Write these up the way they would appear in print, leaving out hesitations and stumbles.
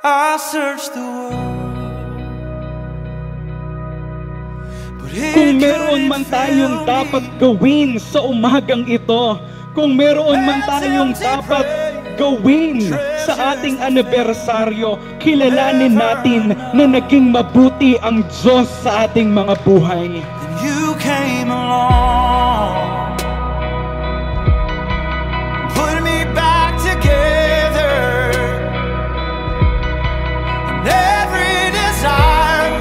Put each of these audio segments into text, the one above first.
I searched the world, but Kung meron man tayong dapat gawin sa umagang ito, kung meron man tayong dapat gawin sa ating anibersaryo, kilalanin natin na naging mabuti ang Diyos sa ating mga buhay. then you came along, put me back together, and every desire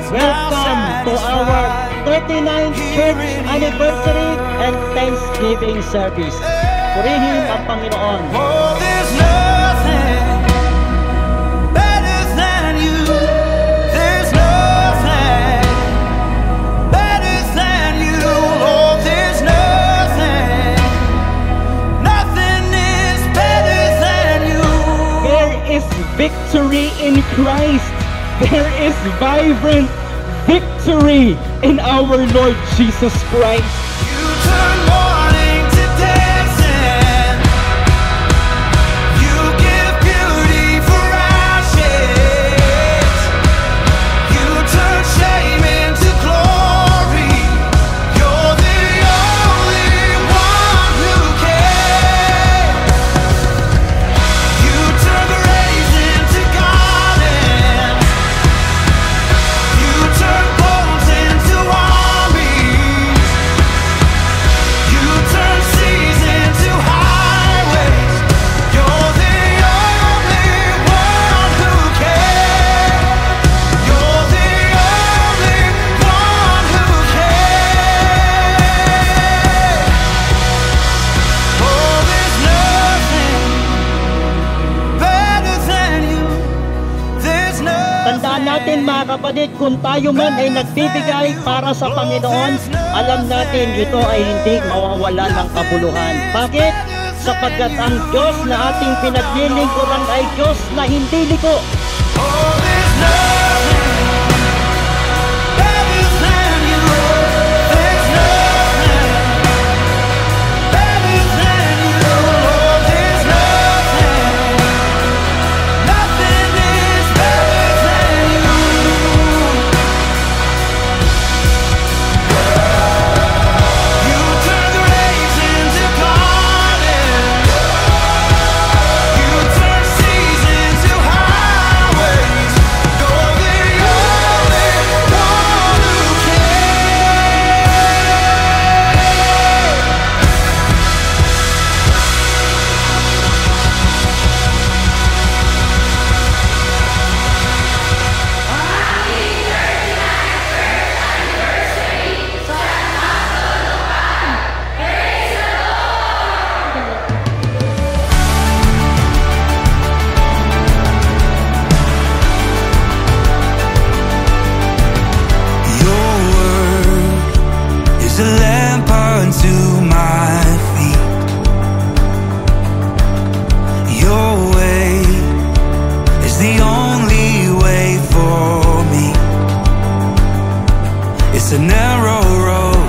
is now Welcome to our satisfied. 39th church anniversary and Thanksgiving service. Purihin ang Panginoon. Oh, there's nothing better than you. There's nothing better than you. Oh, there's nothing is better than you. There is victory in Christ. There is vibrant victory in our Lord Jesus Christ. You turn mourning to dancing. You give beauty for ashes. You turn shame into glory. You're the only one who cares. You turn graves into gardens. You turn bones into armies. You turn seas into highways. You're the only one who cares. You're the only one who cares. Oh, there's nothing better than you. There's nothing. Tandaan natin mga kapatid, kung tayo man ay nagbibigay para sa Panginoon, alam natin ito ay hindi mawawala ng kabuluhan. Bakit? Sapagkat ang Diyos na ating pinaglilingkuran ay Diyos na hindi liko. Oh, there's nothing better than you. There's nothing better than you. Oh, there's nothing is better than you. You turn graves into gardens. You turn seas into highways. You're the only one who Your word is a lamp unto my feet. Your way is the only way for me. It's a narrow road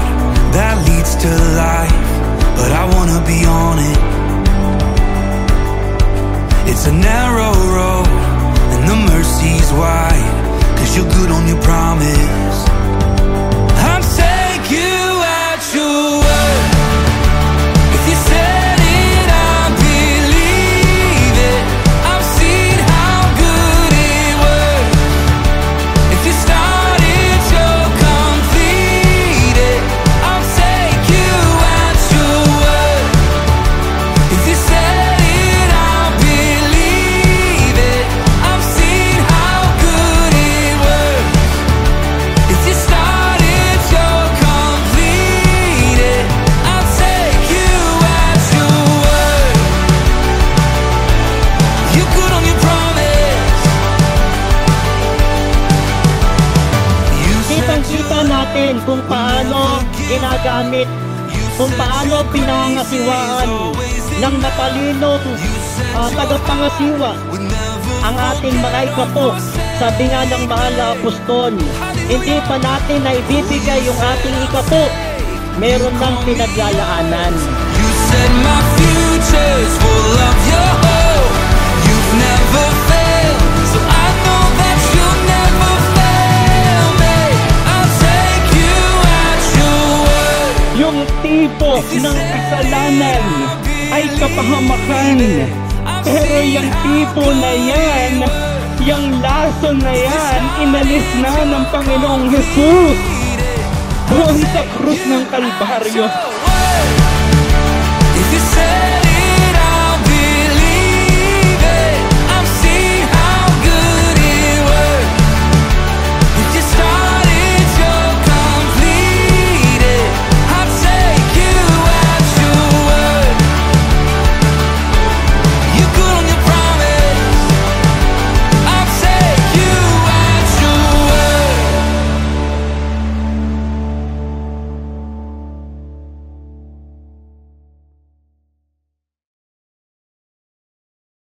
that leads to life, but I wanna be on it. It's a narrow road and the mercy's wide, 'cause you're good on your promise. I'll take you at your word. If you said it, I'll believe it. I've seen how good it works. If you started, you'll complete it. I'll take you at your word. If you said it, I'll believe it. I've seen how good it works. If you started, you'll complete it. I'll take you at your word. You're good on your promise. You said Kitang-kita natin kung paano ginagamit, kung paano pinangasiwaan ng matalino tagapangasiwa ang ating mga ikapo. Sabi nga ng mahal na apostol, hindi pa natin na ibibigay yung ating ikapo, meron ng pinaglalaanan. You said my future's full of your hope. You've never failed, so kasalanan ay kapahamakan. Pero yung tipo na yan, yung laso na yan, inalis na ng Panginoong Jesus doon sa krus ng Kalbaryo.